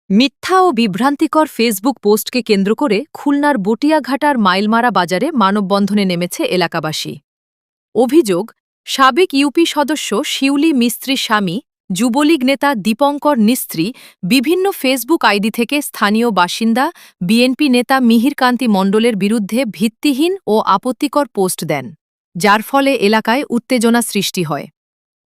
মিথ্যা ও বিভ্রান্তিকর ফেসবুক পোস্টকে কেন্দ্র করে খুলনার বটিয়াঘাটার মাইলমারা বাজারে মানববন্ধনে নেমেছে এলাকাবাসী। অভিযোগ, সাবেক ইউপি সদস্য শিউলি মিস্ত্রির স্বামী, যুবলীগ নেতা দীপঙ্কর নিস্ত্রী বিভিন্ন ফেসবুক আইডি থেকে স্থানীয় বাসিন্দা বিএনপি নেতা মিহিরকান্তি মণ্ডলের বিরুদ্ধে ভিত্তিহীন ও আপত্তিকর পোস্ট দেন, যার ফলে এলাকায় উত্তেজনা সৃষ্টি হয়।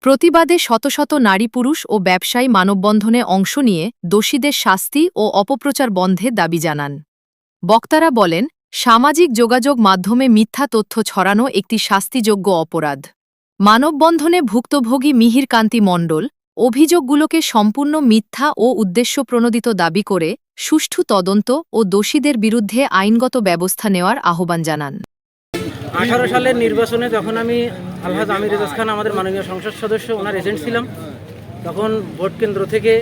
প্রতিবাদে শত শত নারী পুরুষ ও ব্যবসায়ী মানববন্ধনে অংশ নিয়ে দোষীদের শাস্তি ও অপপ্রচার বন্ধের দাবি জানান। বক্তারা বলেন, সামাজিক যোগাযোগ মাধ্যমে মিথ্যা তথ্য ছড়ানো একটি শাস্তিযোগ্য অপরাধ। মানববন্ধনে ভুক্তভোগী মিহিরকান্তি মণ্ডল অভিযোগগুলোকে সম্পূর্ণ মিথ্যা ও উদ্দেশ্যপ্রণোদিত দাবি করে সুষ্ঠু তদন্ত ও দোষীদের বিরুদ্ধে আইনগত ব্যবস্থা নেওয়ার আহ্বান জানান। 18 সালের নির্বাচনে যখন আমি আলহাজ আমির রেজাজ খান আমাদের মাননীয় সংসদ সদস্য ওনার এজেন্ট ছিলাম, তখন ভোট কেন্দ্র থেকে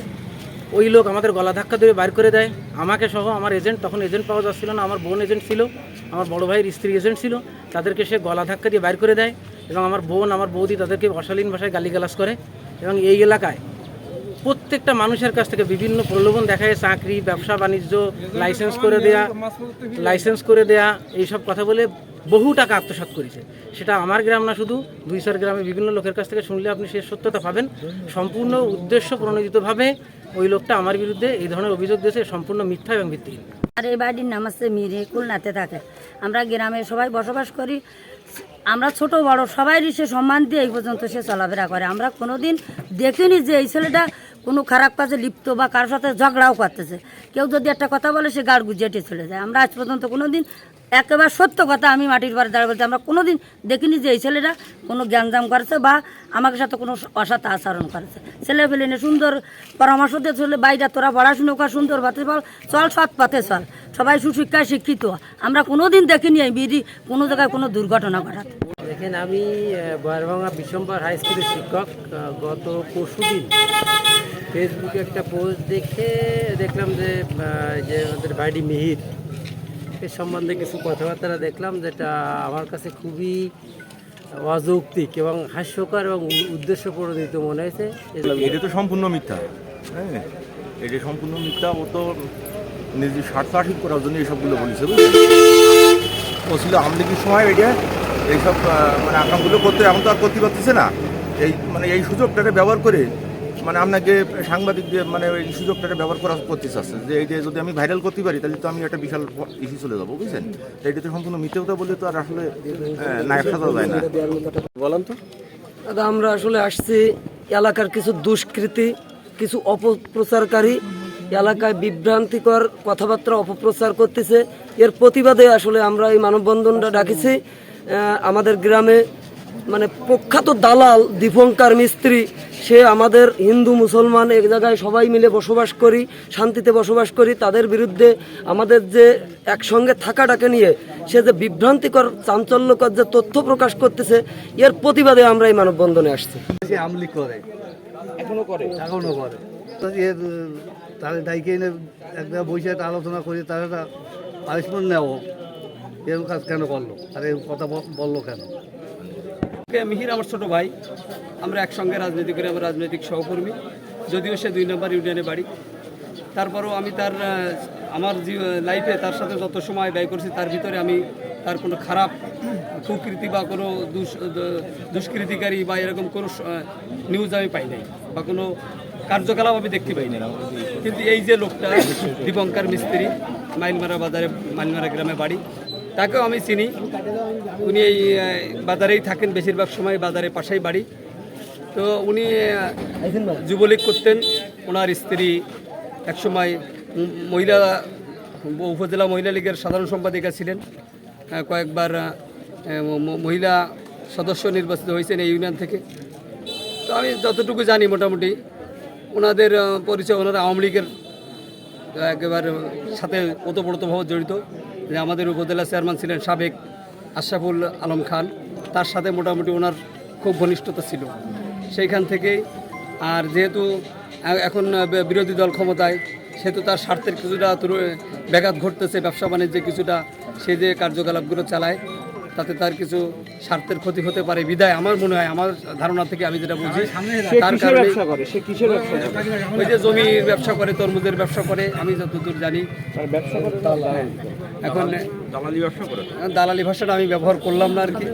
ওই লোক আমাদের গলা ধাক্কা দিয়ে বাইর করে দেয়, আমাকে সহ আমার এজেন্ট, তখন এজেন্ট পাওয়া যাচ্ছিল না, আমার বোন এজেন্ট ছিল, আমার বড় ভাইয়ের স্ত্রী এজেন্ট ছিল, তাদেরকে সে গলা ধাক্কা দিয়ে বাইর করে দেয় এবং আমার বোন আমার বৌদি তাদেরকে অশালীন ভাষায় গালিগালাজ করে এবং এই এলাকায় প্রত্যেকটা মানুষের কাছ থেকে বিভিন্ন প্রলোভন দেখায়, চাকরি, ব্যবসা বাণিজ্য, লাইসেন্স করে দেয়া এইসব কথা বলে বহু টাকা আত্মসাৎ করেছে। সেটা আমার গ্রাম না, শুধু 2-4 গ্রামে বিভিন্ন লোকের কাছ থেকে শুনলে আপনি সে সত্যতা পাবেন। সম্পূর্ণ উদ্দেশ্য প্রণোদিতভাবে ওই লোকটা আমার বিরুদ্ধে এই ধরনের অভিযোগ দিয়েছে, সম্পূর্ণ মিথ্যা এবং ভিত্তিহীন। আর এই বাড়ির নাম আছে মিরে, খুলনাতে থাকে। আমরা গ্রামে সবাই বসবাস করি, আমরা ছোট বড় সবাইরই সে সম্মান দিয়ে এই পর্যন্ত সে চলাফেরা করে। আমরা কোনোদিন দেখিনি যে এই ছেলেটা কোনো খারাপ কাজে লিপ্ত বা কারোর সাথে ঝগড়াও করতেছে। কেউ যদি একটা কথা বলে সে গাড় গুজিয়েটে চলে যায়। আমরা আজ পর্যন্ত কোনোদিন, একেবারে সত্য কথা আমি মাটির পাড়ে দাঁড়িয়ে বলতে, আমরা কোনোদিন দেখিনি যে এই ছেলেটা কোনো জ্ঞানজাম করেছে বা আমাকে সাথে কোনো অসৎ আচরণ করেছে। ছেলে ফেলে সুন্দর পরামর্শ দিয়ে চলে, বাইরে তোরা পড়াশুনো কর, সুন্দর পথে চল, সৎ পথে চল, সবাই সুশিক্ষায় শিক্ষিত। আমরা কোনোদিন দেখিনি এই বিধি কোনো জায়গায় কোনো দুর্ঘটনা ঘটাতে। দেখেন, আমি বয়ারভাঙ্গা বিশ্বম্বর হাই স্কুলের শিক্ষক। গত পরশুদিন ফেসবুকে একটা পোস্ট দেখলাম যে আমাদের ভাইডি মিহির এর সম্বন্ধে কিছু কথাবার্তা দেখলাম, যেটা আমার কাছে খুবই অযৌক্তিক এবং হাস্যকর এবং উদ্দেশ্য প্রণোদিত মনে হয়েছে। এটা তো সম্পূর্ণ মিথ্যা। হ্যাঁ, এটা সম্পূর্ণ মিথ্যা। ও তো নিজের স্বার্থ হাসিল করার জন্য এইসবগুলো বলেছে। ও ছিল আমলিগের সময় এটা এইসব মানে আকামগুলো করতে, এখন তো আর করতে পারতেছে না। এই সুযোগটাকে ব্যবহার করে আপনাকে সাংবাদিকদের এই সুযোগটাকে ব্যবহার করতে চাচ্ছে যে এইটা যদি আমি ভাইরাল করতে পারি তাহলে তো আমি একটা বিশাল ইস্যু চলে যাবো, বুঝছেন? এইটা তো সম্পূর্ণ মিথ্যে কথা বললে তো আর আসলে নায়ক সাজা যায় না। বলেন তো দাদা, আমরা আসলে আসছি এলাকার কিছু দুষ্কৃতী, কিছু অপপ্রচারকারী এলাকায় বিভ্রান্তিকর কথাবার্তা অপপ্রচার করতেছে। এর প্রতিবাদে আসলে আমরা এই মানববন্ধনটা ডাকিছি। আমাদের গ্রামে প্রখ্যাত দালাল দীপঙ্কর মিস্ত্রি, সে আমাদের হিন্দু মুসলমান এক জায়গায় সবাই মিলে বসবাস করি, শান্তিতে বসবাস করি, তাদের বিরুদ্ধে আমাদের যে একসঙ্গে থাকাটাকে নিয়ে সে যে বিভ্রান্তিকর চাঞ্চল্যকর যে তথ্য প্রকাশ করতেছে, এর প্রতিবাদে আমরা এই মানববন্ধনে আসছি। সে আমলি করে, এখনো করে এর তাহলে ডাইকে এনে একটা বসে একটা আলোচনা করি, তার একটা পানিশমেন্ট নেও। এরকম কাজ কেন করলো আর এই কথা বললো কেন? মিহির আমার ছোট ভাই, আমরা একসঙ্গে রাজনীতি করি, আমার রাজনৈতিক সহকর্মী। যদিও সে 2 নম্বর ইউনিয়নে বাড়ি, তারপরেও আমি আমার লাইফে তার সাথে যত সময় ব্যয় করছি তার ভিতরে আমি তার কোনো খারাপ কুকৃতি বা কোনো দুষ্কৃতিকারী বা এরকম কোনো নিউজ আমি পাই নাই বা কোনো কার্যকলাপ আমি দেখতে পাই না। কিন্তু এই যে লোকটা দীপঙ্কর মিস্ত্রি, মাইলমারা গ্রামে বাড়ি, তাকেও আমি চিনি। উনি এই বাজারেই থাকেন, বেশিরভাগ সময় বাজারের পাশেই বাড়ি। তো উনি যুবলীগ করতেন। ওনার স্ত্রী একসময় উপজেলা মহিলা লীগের সাধারণ সম্পাদিকা ছিলেন, কয়েকবার মহিলা সদস্য নির্বাচিত হয়েছেন এই ইউনিয়ন থেকে। তো আমি যতটুকু জানি মোটামুটি ওনাদের পরিচয়, ওনারা আওয়ামী লীগের একেবারে সাথে ওতপ্রোতভাবে জড়িত। যে আমাদের উপজেলা চেয়ারম্যান ছিলেন সাবেক আশরাফুল আলম খান, তার সাথে মোটামুটি ওনার খুব ঘনিষ্ঠতা ছিল সেইখান থেকেই। আর যেহেতু এখন বিরোধী দল ক্ষমতায়, সেহেতু তার স্বার্থের কিছুটা ব্যাঘাত ঘটতেছে, ব্যবসা বাণিজ্যে কিছুটা সে যে কার্যকলাপগুলো চালায়, তাতে তার কিছু স্বার্থের ক্ষতি হতে পারে বিদায় আমার মনে হয়, আমার ধারণা থেকে আমি যেটা বুঝি, তার কারণে ওই যে জমির ব্যবসা করে, তরমুজের ব্যবসা করে, আমি যতদূর জানি। এখন দালালি ব্যবসা করে। দালালি ভাষাটা আমি ব্যবহার করলাম না আর কি।